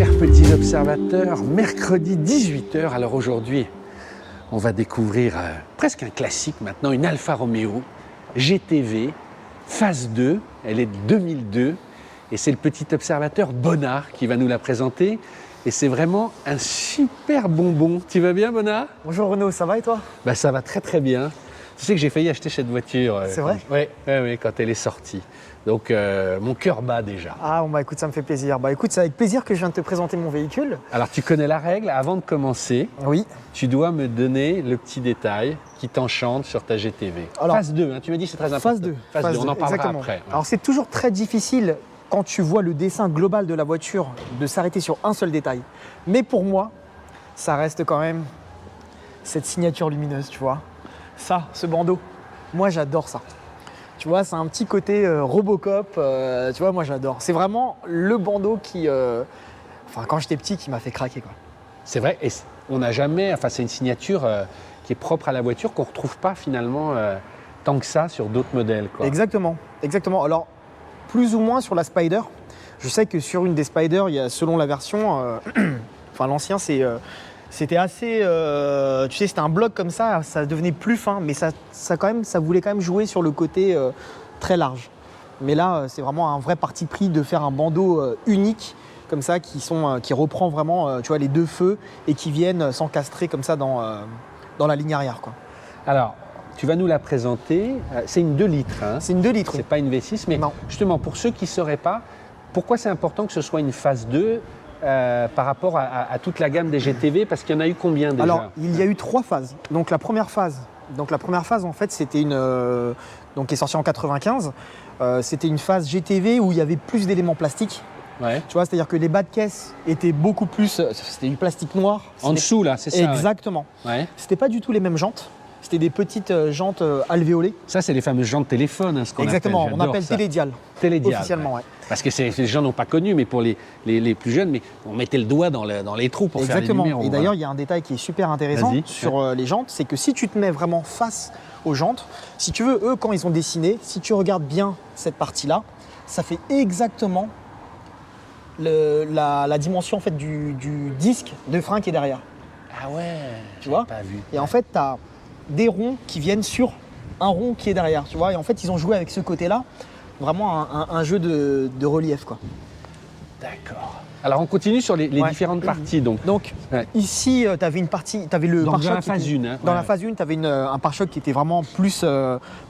chers petits observateurs, mercredi 18 h. Alors aujourd'hui, on va découvrir presque un classique maintenant, une Alfa Romeo GTV phase 2, elle est de 2002 et c'est le petit observateur Bonnard qui va nous la présenter et c'est vraiment un super bonbon. Tu vas bien Bonnard? Bonjour Renaud, ça va et toi? Bah, ça va très très bien. Tu sais que j'ai failli acheter cette voiture. C'est vrai? Oui, quand elle est sortie. Donc mon cœur bat déjà. Ah bon, bah écoute, ça me fait plaisir. Bah écoute, c'est avec plaisir que je viens de te présenter mon véhicule. Alors tu connais la règle, avant de commencer, Oui. tu dois me donner le petit détail qui t'enchante sur ta GTV. Alors, phase 2, hein, tu m'as dit c'est très important. Phase 2. Phase 2, on en parlera exactement. après. Ouais. Alors c'est toujours très difficile quand tu vois le dessin global de la voiture de s'arrêter sur un seul détail. Mais pour moi, ça reste quand même cette signature lumineuse, tu vois. Ça, ce bandeau, moi j'adore ça. Tu vois, c'est un petit côté Robocop, tu vois, moi j'adore. C'est vraiment le bandeau qui, enfin quand j'étais petit, qui m'a fait craquer quoi. C'est vrai, et on n'a jamais, enfin c'est une signature qui est propre à la voiture qu'on ne retrouve pas finalement tant que ça sur d'autres modèles. Quoi. Exactement, exactement. Alors, plus ou moins sur la Spider. Je sais que sur une des Spider, il y a, selon la version, enfin l'ancien, c'était assez, tu sais, c'était un bloc comme ça devenait plus fin, mais ça voulait quand même jouer sur le côté très large. Mais là, c'est vraiment un vrai parti pris de faire un bandeau unique, comme ça, qui reprend vraiment, tu vois, les deux feux et qui viennent s'encastrer comme ça dans la ligne arrière, quoi. Alors, tu vas nous la présenter, c'est une 2 litres. Hein. C'est une 2 litres. C'est pas une V6, mais non. Justement, pour ceux qui ne sauraient pas, pourquoi c'est important que ce soit une phase 2 par rapport à toute la gamme des GTV, parce qu'il y en a eu combien déjà? Alors, il y a eu 3 phases. Donc la première phase, en fait, c'était une donc qui est sortie en 95. C'était une phase GTV où il y avait plus d'éléments plastiques. Ouais. Tu vois, c'est-à-dire que les bas de caisse étaient beaucoup plus, c'était du plastique noir. En dessous là, c'est ça? Exactement. Ouais. C'était pas du tout les mêmes jantes. C'était des petites jantes alvéolées. Ça, c'est les fameuses jantes téléphone, hein, ce qu'on appelle. Exactement, on appelle ça. télédial. Télédial. Officiellement, ouais. Parce que les gens n'ont pas connu, mais pour les plus jeunes, mais on mettait le doigt dans les trous pour faire les numéros. Et d'ailleurs, il y a un détail qui est super intéressant sur les jantes, c'est que si tu te mets vraiment face aux jantes, si tu veux, eux, quand ils ont dessiné, si tu regardes bien cette partie-là, ça fait exactement la dimension en fait, du disque de frein qui est derrière. Ah ouais, tu vois pas vu. Et en fait, tu as des ronds qui viennent sur un rond qui est derrière, tu vois. Et en fait, ils ont joué avec ce côté-là, vraiment un jeu de relief, quoi. D'accord. Alors, on continue sur les différentes parties. Donc ici, tu avais une partie, tu avais le pare-choc. Dans la phase 1. Hein, dans la phase 1, tu avais un pare-choc qui était vraiment plus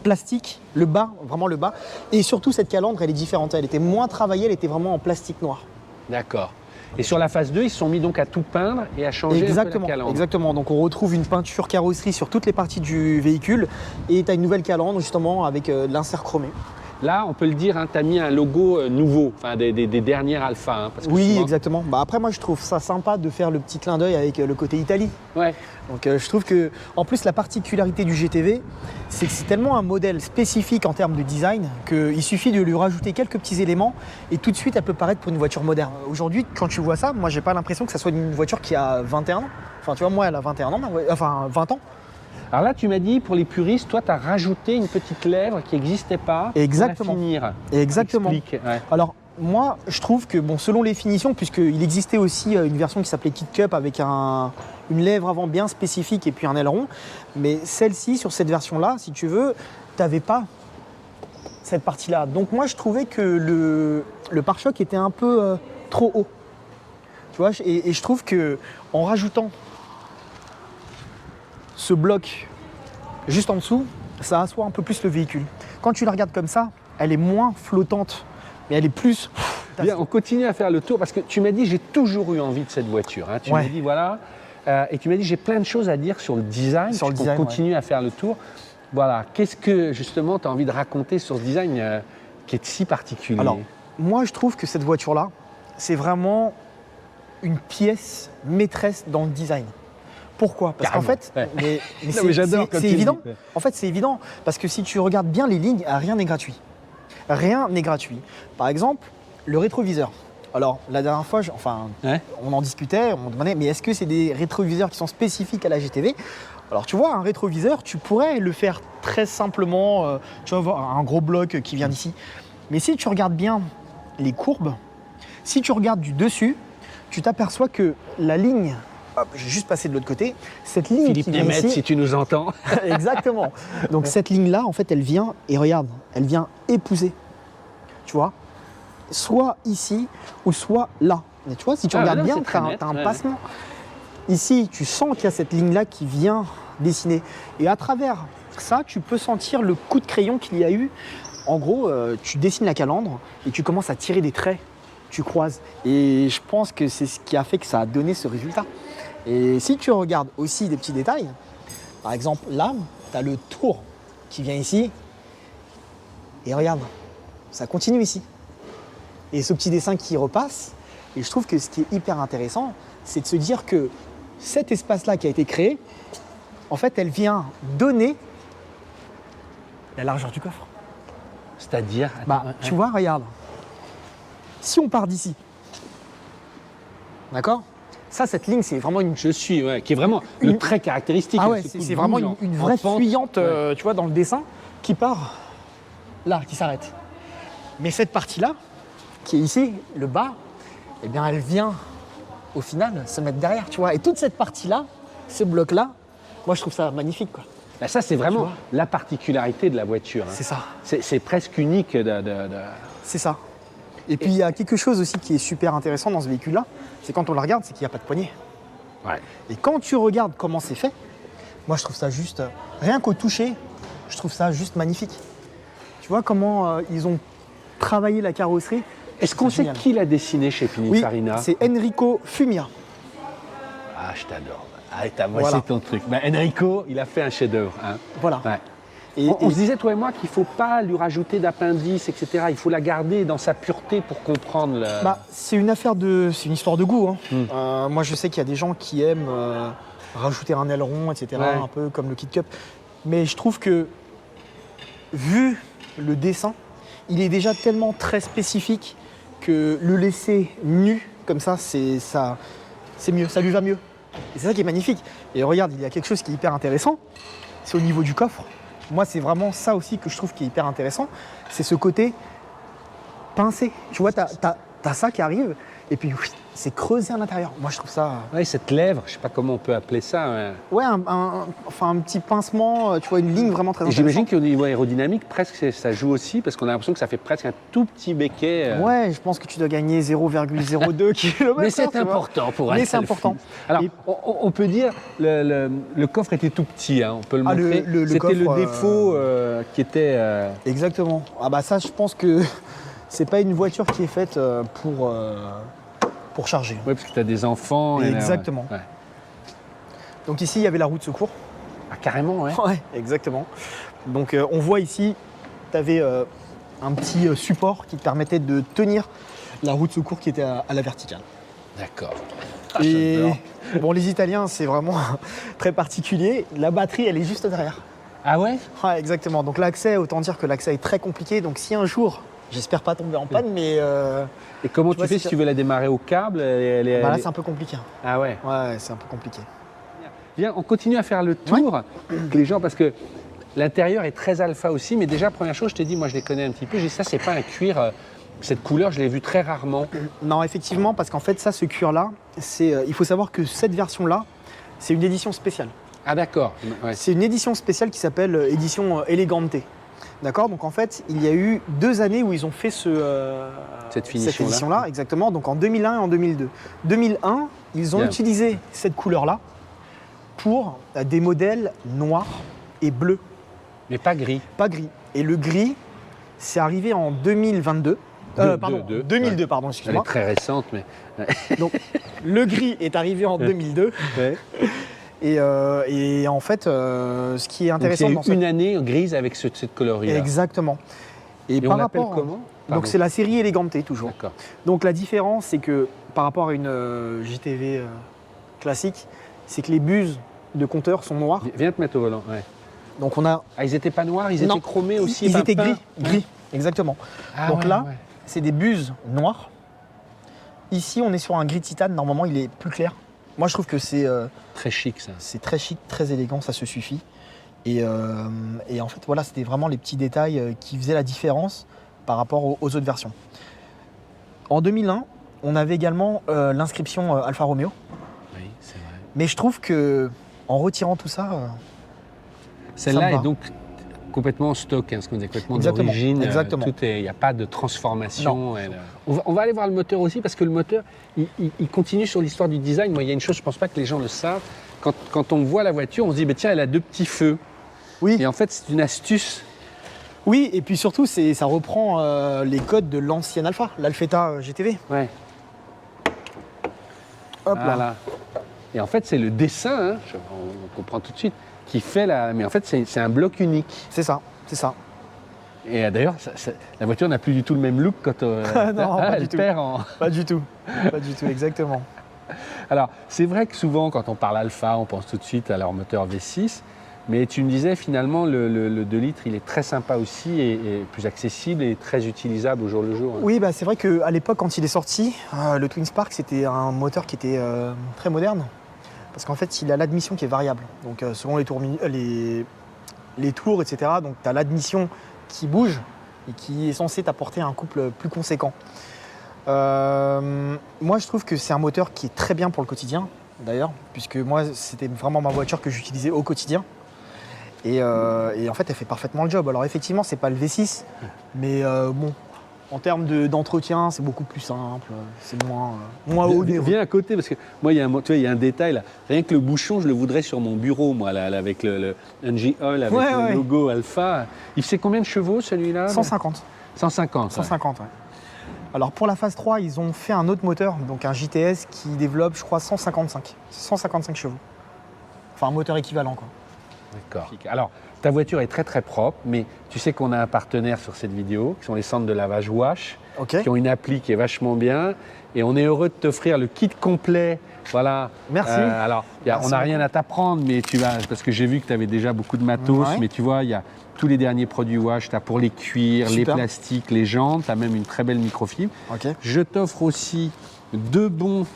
plastique, le bas, vraiment le bas. Et surtout, cette calandre, elle est différente. Elle était moins travaillée, elle était vraiment en plastique noir. D'accord. Et sur la phase 2, ils se sont mis donc à tout peindre et à changer un peu la calandre. Exactement, donc on retrouve une peinture carrosserie sur toutes les parties du véhicule et tu as une nouvelle calandre justement avec l'insert chromé. Là, on peut le dire, hein, tu as mis un logo nouveau, enfin des dernières Alpha. Hein, parce que oui, souvent... exactement. Bah, après, moi, je trouve ça sympa de faire le petit clin d'œil avec le côté Italie. Ouais. Donc, je trouve que, en plus, la particularité du GTV, c'est que c'est tellement un modèle spécifique en termes de design qu'il suffit de lui rajouter quelques petits éléments et tout de suite, elle peut paraître pour une voiture moderne. Aujourd'hui, quand tu vois ça, moi, j'ai pas l'impression que ça soit une voiture qui a 21 ans. Enfin, tu vois, moi, elle a 21 ans, enfin 20 ans. Alors là, tu m'as dit, pour les puristes, toi, tu as rajouté une petite lèvre qui n'existait pas. Exactement. Pour la finir. Exactement. Explique. Ouais. Alors, moi, je trouve que, bon, selon les finitions, puisqu'il existait aussi une version qui s'appelait Kit Cup avec une lèvre avant bien spécifique et puis un aileron, mais celle-ci, sur cette version-là, si tu veux, tu n'avais pas cette partie-là. Donc moi, je trouvais que le pare-choc était un peu trop haut. Tu vois, et je trouve qu'en rajoutant ce bloc juste en dessous, ça assoit un peu plus le véhicule. Quand tu la regardes comme ça, elle est moins flottante, mais elle est plus... Bien, on continue à faire le tour, parce que tu m'as dit, j'ai toujours eu envie de cette voiture. Hein. Tu m'as dit, voilà, et tu m'as dit, j'ai plein de choses à dire sur le design, on continue à faire le tour. Voilà, qu'est-ce que, justement, tu as envie de raconter sur ce design qui est si particulier? Alors, moi, je trouve que cette voiture-là, c'est vraiment une pièce maîtresse dans le design. Pourquoi? Parce qu'en fait, c'est évident. En fait, c'est évident parce que si tu regardes bien les lignes, rien n'est gratuit. Rien n'est gratuit. Par exemple, le rétroviseur. Alors, la dernière fois, on en discutait, on me demandait, mais est-ce que c'est des rétroviseurs qui sont spécifiques à la GTV? Alors, tu vois, un rétroviseur, tu pourrais le faire très simplement, tu vas voir un gros bloc qui vient d'ici. Mais si tu regardes bien les courbes, si tu regardes du dessus, tu t'aperçois que la ligne, hop, j'ai juste passé de l'autre côté, cette ligne Philippe qui vient Nemeth, ici, si tu nous entends. exactement. Donc cette ligne-là, en fait, elle vient, et regarde, elle vient épouser, tu vois, soit ici ou soit là. Mais tu vois, si tu regardes là, bien, c'est tu très as, net, un ouais. passement. Ici, tu sens qu'il y a cette ligne-là qui vient dessiner. Et à travers ça, tu peux sentir le coup de crayon qu'il y a eu. En gros, tu dessines la calandre et tu commences à tirer des traits, tu croises. Et je pense que c'est ce qui a fait que ça a donné ce résultat. Et si tu regardes aussi des petits détails, par exemple là, tu as le tour qui vient ici. Et regarde, ça continue ici. Et ce petit dessin qui repasse. Et je trouve que ce qui est hyper intéressant, c'est de se dire que cet espace-là qui a été créé, en fait, elle vient donner la largeur du coffre. C'est-à-dire, Bah, tu vois, regarde. Si on part d'ici, d'accord? Ça, cette ligne, c'est vraiment une... qui est vraiment le trait caractéristique. Ah ouais, ce coup de c'est vraiment boule une en vraie pente. fuyante, Ouais. tu vois, dans le dessin, qui part là, qui s'arrête. Mais cette partie-là, qui est ici, le bas, eh bien, elle vient, au final, se mettre derrière, tu vois. Et toute cette partie-là, ce bloc-là, moi, je trouve ça magnifique, quoi. Bah, ça, c'est vraiment Tu vois la particularité de la voiture. Hein. C'est ça. C'est presque unique. C'est ça. Et puis, il y a quelque chose aussi qui est super intéressant dans ce véhicule-là, c'est quand on le regarde, c'est qu'il n'y a pas de poignée. Ouais. Et quand tu regardes comment c'est fait, moi, je trouve ça juste, rien qu'au toucher, je trouve ça juste magnifique. Tu vois comment ils ont travaillé la carrosserie. Est-ce qu'on C'est sait génial. qui l'a dessiné chez Oui, Pininfarina? c'est Enrico Fumia. Ah, je t'adore. Ah, moi, Voilà. c'est ton truc. Bah, Enrico, il a fait un chef-d'œuvre. Hein. Voilà. Ouais. Et, On se disait, toi et moi, qu'il ne faut pas lui rajouter d'appendices, etc. Il faut la garder dans sa pureté pour comprendre le... bah, c'est une histoire de goût. Hein. Moi, je sais qu'il y a des gens qui aiment rajouter un aileron, etc. Ouais. Un peu comme le Kit Cup. Mais je trouve que, vu le dessin, il est déjà tellement très spécifique que le laisser nu comme ça, c'est mieux, ça lui va mieux. Et c'est ça qui est magnifique. Et regarde, il y a quelque chose qui est hyper intéressant, c'est au niveau du coffre. Moi, c'est vraiment ça aussi que je trouve qui est hyper intéressant, c'est ce côté pincé. Tu vois, t'as ça qui arrive, et puis oui, c'est creusé à l'intérieur. Moi, je trouve ça... Ouais, cette lèvre, je ne sais pas comment on peut appeler ça. Ouais. Ouais, un petit pincement, tu vois, une ligne vraiment très Et intéressante. j'imagine qu'au niveau aérodynamique, presque ça joue aussi, parce qu'on a l'impression que ça fait presque un tout petit béquet. Ouais, je pense que tu dois gagner 0,02 km. Mais c'est important pour un Mais c'est selfie. important. Alors, Et- on peut dire le coffre était tout petit, hein, on peut le Ah, montrer. le C'était coffre, le défaut qui était... Exactement. Ah bah ça, je pense que c'est pas une voiture qui est faite pour charger. Oui, parce que tu as des enfants. et là, Exactement. ouais. Donc ici, il y avait la roue de secours. Ah, carrément, ouais. Ouais, exactement. Donc on voit ici, tu avais un petit support qui te permettait de tenir la roue de secours qui était à la verticale. D'accord. Et j'adore. bon, les Italiens, c'est vraiment très particulier. La batterie, elle est juste derrière. Ah ouais? Ouais, exactement. Donc l'accès, autant dire que l'accès est très compliqué. Donc si un jour, j'espère pas tomber en panne, mais Et comment tu vois, fais si si tu veux la démarrer au câble? bah là, c'est un peu compliqué. Ah ouais. Ouais, c'est un peu compliqué. Viens, on continue à faire le tour. Les gens, parce que l'intérieur est très alpha aussi, mais déjà, première chose, je t'ai dit, moi je les connais un petit peu, j'ai dit ça, c'est pas un cuir, cette couleur, je l'ai vue très rarement. Non, effectivement, parce qu'en fait, ça, ce cuir-là, il faut savoir que cette version-là, c'est une édition spéciale. Ah d'accord. Ouais. C'est une édition spéciale qui s'appelle édition Elegante. D'accord. Donc en fait, il y a eu 2 années où ils ont fait Cette cette finition-là. édition-là, exactement. Donc en 2001 et en 2002. 2001, ils ont Bien. utilisé cette couleur-là pour des modèles noirs et bleus, Mais pas gris. pas gris. Et le gris, c'est arrivé en 2022. Pardon, 2002, pardon, Elle excuse-moi. est très récente, mais... Donc le gris est arrivé en 2002. Ouais. Et en fait, ce qui est Donc, intéressant il y a dans eu cette... une année grise avec cette coloris-là. Exactement. Et on par l'appelle rapport- comment? Pardon. Donc c'est la série Elegante toujours. D'accord. Donc la différence, c'est que par rapport à une JTV classique, c'est que les buses de compteur sont noires. Viens te mettre au volant. Ouais. Donc on a... Ah, ils étaient pas noirs, ils Non, étaient chromés aussi. Ils étaient peints. gris, exactement. Ah, Donc ouais, là, ouais. c'est des buses noires. Ici, on est sur un gris titane. Normalement, il est plus clair. Moi, je trouve que c'est Très chic, ça. très chic, très élégant, ça se suffit. Et en fait, voilà, c'était vraiment les petits détails qui faisaient la différence par rapport aux autres versions. En 2001, on avait également l'inscription Alfa Romeo. Oui, c'est vrai. Mais je trouve que en retirant tout ça, celle-là est donc complètement en stock, hein, ce qu'on dit complètement d'origine. Exactement. Il n'y a pas de transformation. On va aller voir le moteur aussi, parce que le moteur, il continue sur l'histoire du design. Moi, il y a une chose, je ne pense pas que les gens le savent. Quand on voit la voiture, on se dit, bah, tiens, elle a 2 petits feux. Oui. Et en fait, c'est une astuce. Oui, et puis surtout, ça reprend les codes de l'ancienne Alfa, l'Alfetta GTV. Ouais. Hop là. Voilà. Et en fait, c'est le dessin, hein, on comprend tout de suite, qui fait la... Mais en fait, c'est un bloc unique. C'est ça, c'est ça. Et d'ailleurs, la voiture n'a plus du tout le même look quand non, pas elle du tout. perd en... Pas du tout, pas du tout, exactement. Alors, c'est vrai que souvent, quand on parle Alfa, on pense tout de suite à leur moteur V6. Mais tu me disais, finalement, le 2 litres, il est très sympa aussi et plus accessible et très utilisable au jour le jour. Hein. Oui, bah, c'est vrai qu'à l'époque, quand il est sorti, le Twin Spark, c'était un moteur qui était très moderne. Parce qu'en fait, il a l'admission qui est variable. Donc, selon les tours, etc., donc tu as l'admission qui bouge et qui est censé t'apporter un couple plus conséquent. Moi, je trouve que c'est un moteur qui est très bien pour le quotidien, d'ailleurs, puisque moi, c'était vraiment ma voiture que j'utilisais au quotidien. Et en fait, elle fait parfaitement le job. Alors effectivement, c'est pas le V6, mais bon, en termes d'entretien, c'est beaucoup plus simple, c'est moins haut. Viens à côté, parce que moi, il y a un détail là. Rien que le bouchon, je le voudrais sur mon bureau, moi, là, avec le NG Oil, avec le logo Alfa. Il fait combien de chevaux, celui-là? 150. 150. 150, ouais. Alors pour la phase 3, ils ont fait un autre moteur, donc un JTS qui développe, je crois, 155 chevaux. Enfin, un moteur équivalent, quoi. D'accord. Alors, ta voiture est très très propre, mais tu sais qu'on a un partenaire sur cette vidéo, qui sont les centres de lavage Wash, qui ont une appli qui est vachement bien. Et on est heureux de t'offrir le kit complet. Voilà. Merci. Alors, on n'a rien à t'apprendre, mais tu vas, parce que j'ai vu que tu avais déjà beaucoup de matos, mais tu vois, il y a tous les derniers produits Wash. Tu as pour les cuirs, les plastiques, les jantes, tu as même une très belle microfibre. Je t'offre aussi 2 bons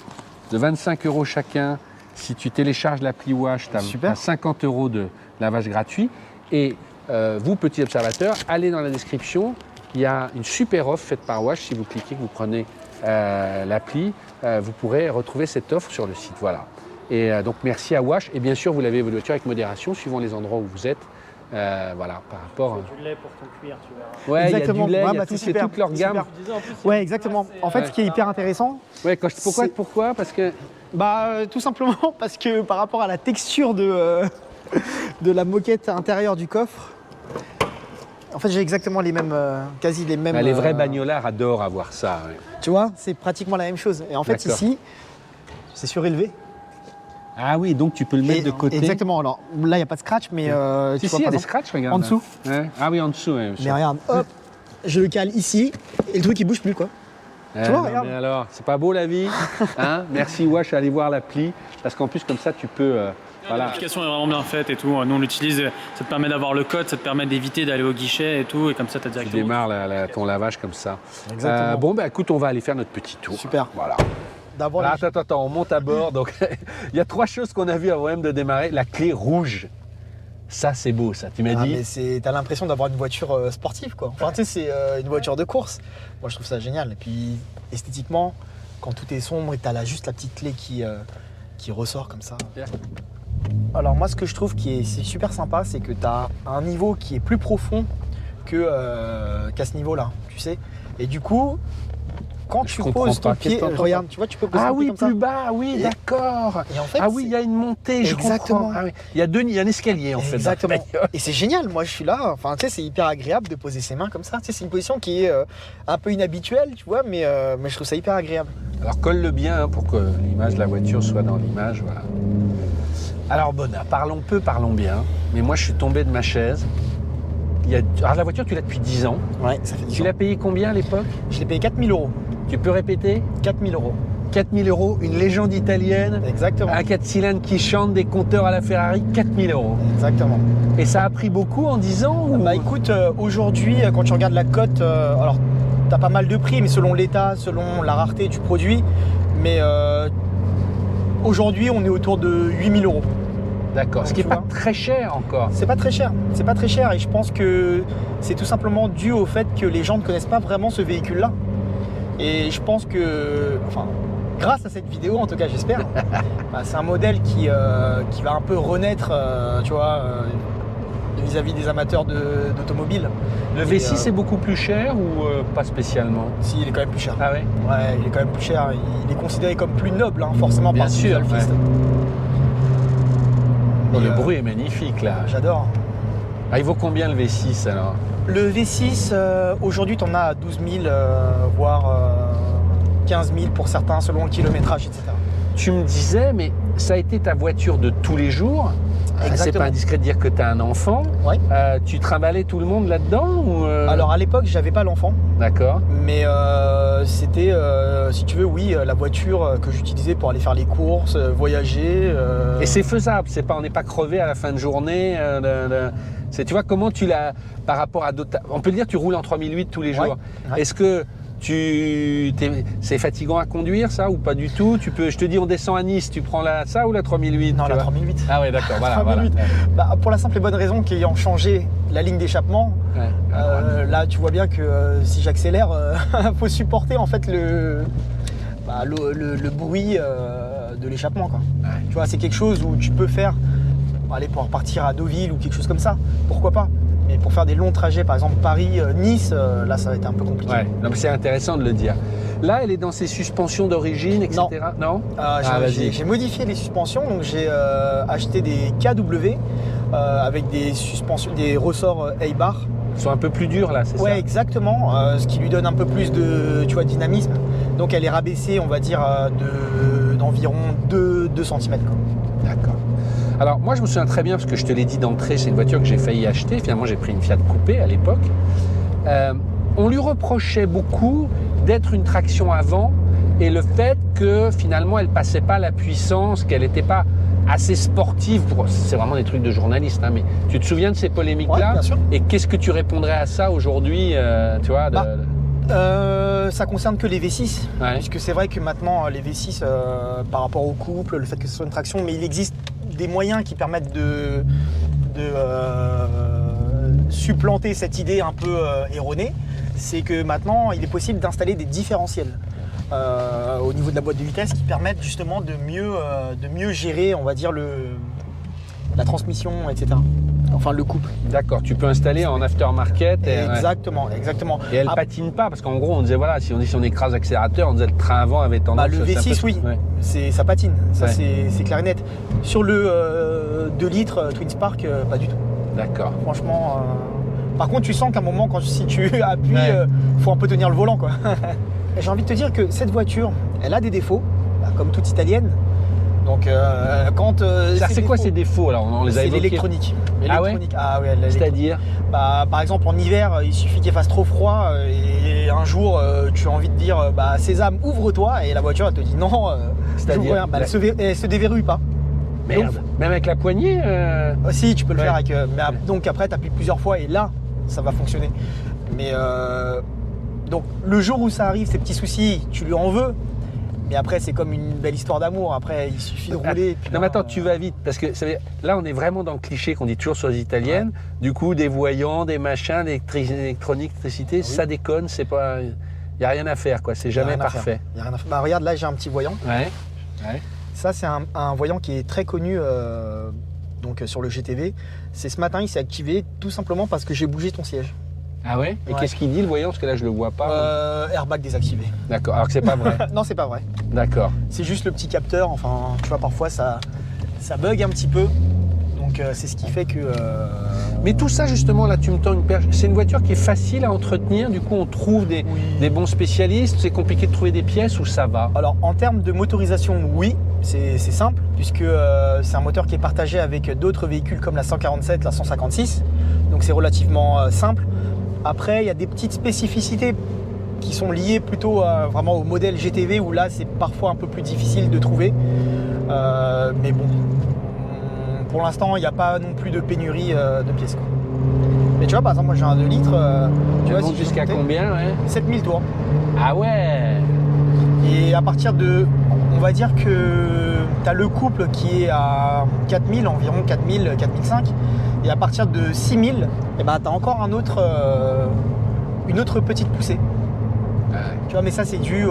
de 25 € chacun. Si tu télécharges l'appli Wash, tu as 50 € de lavage gratuit. Et vous, petits observateurs, allez dans la description. Il y a une super offre faite par Wash. Si vous cliquez, que vous prenez l'appli, vous pourrez retrouver cette offre sur le site. Voilà. Et donc, merci à Wash. Et bien sûr, vous lavez votre voiture avec modération, suivant les endroits où vous êtes. Voilà, par rapport... Du lait pour ton cuir, tu verras. Ouais, exactement. Il y a du lait, c'est toute leur gamme. Ouais, exactement. En fait, ce qui est hyper intéressant... Ouais, pourquoi? Parce que... tout simplement parce que par rapport à la texture de la moquette intérieure du coffre, en fait j'ai exactement les mêmes, quasi les mêmes... Les vrais bagnolards adorent avoir ça. Ouais. Tu vois, c'est pratiquement la même chose. Et en fait ici, c'est surélevé. Ah oui, donc tu peux le mettre de côté. Exactement, alors là il n'y a pas de scratch, mais... si, il y a des scratchs, regarde. En dessous. Ouais. Ah oui, en dessous. Ouais, mais regarde, hop, je le cale ici, et le truc il bouge plus, quoi. Tu vois, regarde. Mais alors, c'est pas beau la vie, hein? Merci Wash, allez voir l'appli, parce qu'en plus comme ça tu peux... voilà. L'application est vraiment bien faite et tout. Nous on l'utilise, ça te permet d'avoir le code, ça te permet d'éviter d'aller au guichet et tout, et comme ça tu as directement... Tu démarres ton lavage comme ça. Exactement. Bon, écoute, on va aller faire notre petit tour. Super. Voilà. Attends, on monte à bord. Donc, il y a 3 choses qu'on a vues avant même de démarrer. La clé rouge. Ça, c'est beau, ça. Tu m'as dit. Mais t'as l'impression d'avoir une voiture sportive, quoi. Enfin, tu sais, c'est une voiture de course. Moi, je trouve ça génial. Et puis, esthétiquement, quand tout est sombre et t'as juste la petite clé qui ressort comme ça. Yeah. Alors, moi, ce que je trouve c'est super sympa, c'est que t'as un niveau qui est plus profond qu'à ce niveau-là, tu sais. Et du coup, quand tu poses ton pied, regarde, tu vois, tu peux poser ton pied comme ça. Ah oui, plus bas, oui, d'accord. Et en fait, il y a une montée, je comprends. Ah, oui. Il y a un escalier, en fait. Exactement. Et c'est génial, moi je suis là, enfin, tu sais, c'est hyper agréable de poser ses mains comme ça. Tu sais, c'est une position qui est un peu inhabituelle, tu vois, mais je trouve ça hyper agréable. Alors colle-le bien pour que l'image de la voiture soit dans l'image, voilà. Alors Bona, parlons peu, parlons bien. Mais moi je suis tombé de ma chaise. Alors la voiture, tu l'as depuis 10 ans. Ouais, ça fait 10 ans. Tu l'as payé combien à l'époque? Je l'ai payé 4 000 €. Tu peux répéter? 4 000 €. 4 000 €, une légende italienne. Exactement. Un 4 cylindres qui chante des compteurs à la Ferrari, 4 000 €. Exactement. Et ça a pris beaucoup en 10 ans ou... Écoute, aujourd'hui, quand tu regardes la cote, alors t'as pas mal de prix, mais selon l'état, selon la rareté du produit. Mais aujourd'hui, on est autour de 8 000 €. D'accord, ce qui n'est pas très cher encore. C'est pas très cher, c'est pas très cher et je pense que c'est tout simplement dû au fait que les gens ne connaissent pas vraiment ce véhicule-là. Et je pense que, enfin, grâce à cette vidéo, en tout cas j'espère, c'est un modèle qui va un peu renaître, tu vois, vis-à-vis des amateurs d'automobile. Le V6 est beaucoup plus cher ou pas spécialement? Si, il est quand même plus cher. Ah ouais? Ouais, il est quand même plus cher. Il est considéré comme plus noble, hein, forcément, Bien par sûr, les alphistes. Bon, le bruit est magnifique là. J'adore. Ah, il vaut combien le V6 alors? Le V6, aujourd'hui, tu en as à 12 000, voire 15 000 pour certains, selon le kilométrage, etc. Tu me disais, mais ça a été ta voiture de tous les jours. C'est pas indiscret de dire que tu as un enfant. Ouais. Tu trimballais tout le monde là-dedans ou Alors à l'époque, j'avais pas l'enfant. D'accord. Mais c'était, si tu veux, oui, la voiture que j'utilisais pour aller faire les courses, voyager. Et c'est faisable, on n'est pas crevé à la fin de journée. Tu vois, comment tu l'as par rapport à d'autres. On peut le dire, tu roules en 3008 tous les jours. Ouais. Est-ce que c'est fatigant à conduire ça ou pas du tout? Je te dis, on descend à Nice, tu prends ça ou la 3008? Non, la 3008. Ah ouais, d'accord, voilà. 3008. Bah, pour la simple et bonne raison qu'ayant changé la ligne d'échappement, là tu vois bien que si j'accélère, faut supporter en fait le bruit de l'échappement. Ouais. Tu vois, c'est quelque chose où tu peux faire, aller pour repartir à Deauville ou quelque chose comme ça, pourquoi pas. Mais pour faire des longs trajets, par exemple Paris-Nice, là ça va être un peu compliqué. Ouais, non, mais c'est intéressant de le dire. Là, elle est dans ses suspensions d'origine, etc. Non, j'ai modifié les suspensions, donc j'ai acheté des KW avec des suspensions, des ressorts A-bar. Ils sont un peu plus durs là, c'est ça? Ouais, exactement, ce qui lui donne un peu plus de dynamisme. Donc elle est rabaissée, on va dire, d'environ 2 cm. D'accord. Alors moi je me souviens très bien, parce que je te l'ai dit d'entrée, c'est une voiture que j'ai failli acheter. Finalement j'ai pris une Fiat Coupé à l'époque. On lui reprochait beaucoup d'être une traction avant et le fait que finalement elle passait pas la puissance, qu'elle n'était pas assez sportive. C'est vraiment des trucs de journaliste, hein, mais tu te souviens de ces polémiques-là? Ouais, bien sûr. Et qu'est-ce que tu répondrais à ça aujourd'hui, tu vois ça concerne que les V6, puisque c'est vrai que maintenant les V6 par rapport au couple, le fait que ce soit une traction, mais il existe des moyens qui permettent de supplanter cette idée un peu erronée. C'est que maintenant il est possible d'installer des différentiels au niveau de la boîte de vitesse qui permettent justement de mieux gérer, on va dire, la transmission, etc. Enfin le couple. D'accord, tu peux installer en aftermarket. Exactement. Et elle patine pas, parce qu'en gros on disait voilà, si on écrase l'accélérateur, on disait le train avant avait tendance. Le V6 oui, ça patine, ça c'est clair et net. Sur le 2 litres Twin Spark, pas du tout. D'accord. Franchement, par contre tu sens qu'à un moment si tu appuies, faut un peu tenir le volant quoi. J'ai envie de te dire que cette voiture, elle a des défauts, comme toute italienne. Donc quand c'est quoi ces défauts alors? On les a évoqués. L'électronique. Ah ouais? C'est-à-dire par exemple en hiver, il suffit qu'il fasse trop froid et un jour tu as envie de dire Sésame, ouvre-toi, et la voiture elle te dit non. C'est-à-dire elle se déverrouille pas. Merde. Donc, même avec la poignée Si, tu peux le faire avec. Donc après tu appuies plusieurs fois et là ça va fonctionner. Mais donc le jour où ça arrive, ces petits soucis, tu lui en veux. Mais après, c'est comme une belle histoire d'amour. Après, il suffit de rouler. Non, mais attends, tu vas vite. Parce que là, on est vraiment dans le cliché qu'on dit toujours sur les italiennes. Ouais. Du coup, des voyants, des machins, l'électronique, l'électricité, ça déconne. C'est pas. Il n'y a rien à faire, quoi. C'est jamais parfait. Il y a rien à faire. Regarde, là, j'ai un petit voyant. Ouais. Ça, c'est un voyant qui est très connu donc, sur le GTV. C'est ce matin, il s'est activé tout simplement parce que j'ai bougé ton siège. Ah ouais? Et qu'est-ce qu'il dit le voyant? Parce que là je le vois pas. Airbag désactivé. D'accord, alors que c'est pas vrai. Non, c'est pas vrai. D'accord. C'est juste le petit capteur, enfin tu vois parfois ça bug un petit peu. Donc c'est ce qui fait que... Mais tout ça justement, là tu me tends une perche. C'est une voiture qui est facile à entretenir, du coup on trouve des bons spécialistes, c'est compliqué de trouver des pièces ou ça va? Alors en termes de motorisation, oui, c'est simple, puisque c'est un moteur qui est partagé avec d'autres véhicules comme la 147, la 156, donc c'est relativement simple. Après, il y a des petites spécificités qui sont liées plutôt vraiment au modèle GTV où là, c'est parfois un peu plus difficile de trouver. Mais bon, pour l'instant, il n'y a pas non plus de pénurie de pièces, quoi. Mais tu vois, par exemple, moi j'ai un 2 litres. Tu vois, jusqu'à combien? 7000 tours. Ah ouais! Et à partir de, on va dire que tu as le couple qui est à 4000, environ 4000, 4005. Et à partir de 6000, tu as encore une autre petite poussée. Ouais. Tu vois, mais ça, c'est dû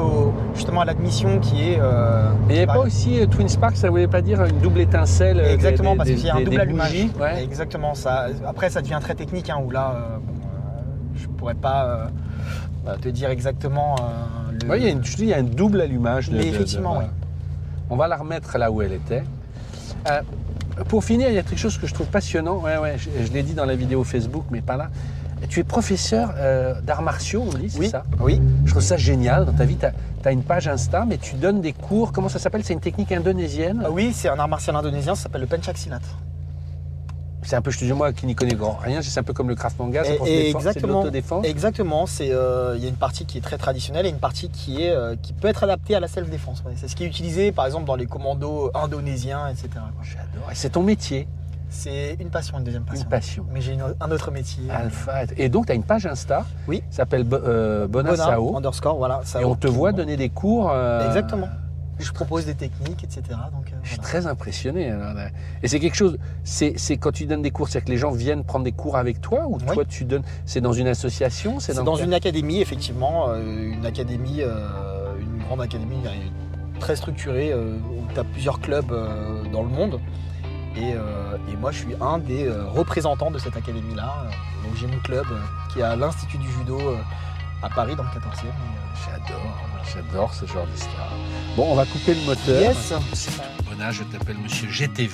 justement à l'admission qui est. Mais il n'y avait pas aussi Twin Spark, ça ne voulait pas dire une double étincelle. Exactement, parce qu'il y a un double des allumage. bougies, ouais. Exactement. Ça, après, ça devient très technique, hein, où là, je ne pourrais pas te dire exactement. Oui, il y a un double allumage. Mais effectivement, oui. On va la remettre là où elle était. Pour finir, il y a quelque chose que je trouve passionnant. Ouais, je l'ai dit dans la vidéo Facebook, mais pas là. Tu es professeur d'arts martiaux, on dit, c'est ça? Oui. Je trouve ça génial. Dans ta vie, tu as une page Insta, mais tu donnes des cours. Comment ça s'appelle? C'est une technique indonésienne? Oui, c'est un art martial indonésien, ça s'appelle le Pencaksilat. C'est un peu, je te dis, moi qui n'y connais rien, c'est un peu comme le Krav Maga, c'est pour se défendre, c'est de l'autodéfense. Exactement, il y a une partie qui est très traditionnelle et une partie qui peut être adaptée à la self-défense. Ouais. C'est ce qui est utilisé par exemple dans les commandos indonésiens, etc. J'adore. Et c'est ton métier? C'est une passion, une deuxième passion. Une passion. Mais j'ai un autre métier. Alpha. Et donc, tu as une page Insta. Oui. Qui s'appelle Bonasao. _, voilà. Et on te voit donner des cours. Exactement. Je propose des techniques, etc. Donc, je suis très impressionné. Et c'est quelque chose, c'est quand tu donnes des cours, c'est que les gens viennent prendre des cours avec toi ou toi tu donnes, c'est dans une association? C'est dans une académie, effectivement, une académie, une grande académie très structurée, où tu as plusieurs clubs dans le monde. Et moi, je suis un des représentants de cette académie-là. Donc j'ai mon club qui est à l'Institut du Judo à Paris, dans le 14e. J'adore ce genre d'histoire. Bon, on va couper le moteur. Yes. Bona, je t'appelle Monsieur GTV.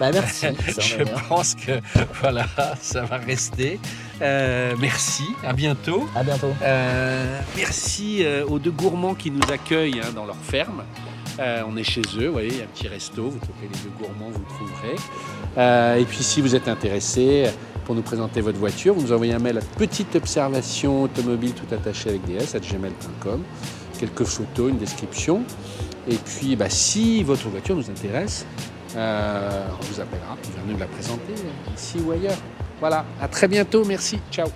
Bah, merci. Je pense que voilà, ça va rester. Merci, à bientôt. À bientôt. Merci aux deux gourmands qui nous accueillent dans leur ferme. On est chez eux, vous voyez, il y a un petit resto, vous tapez les deux gourmands, vous le trouverez. Et puis si vous êtes intéressé pour nous présenter votre voiture, vous nous envoyez un mail à petite observation automobile tout attaché avec des s@gmail.com, quelques photos, une description. Et puis si votre voiture nous intéresse, on vous appellera, vous venez nous la présenter ici ou ailleurs. Voilà, à très bientôt, merci, ciao.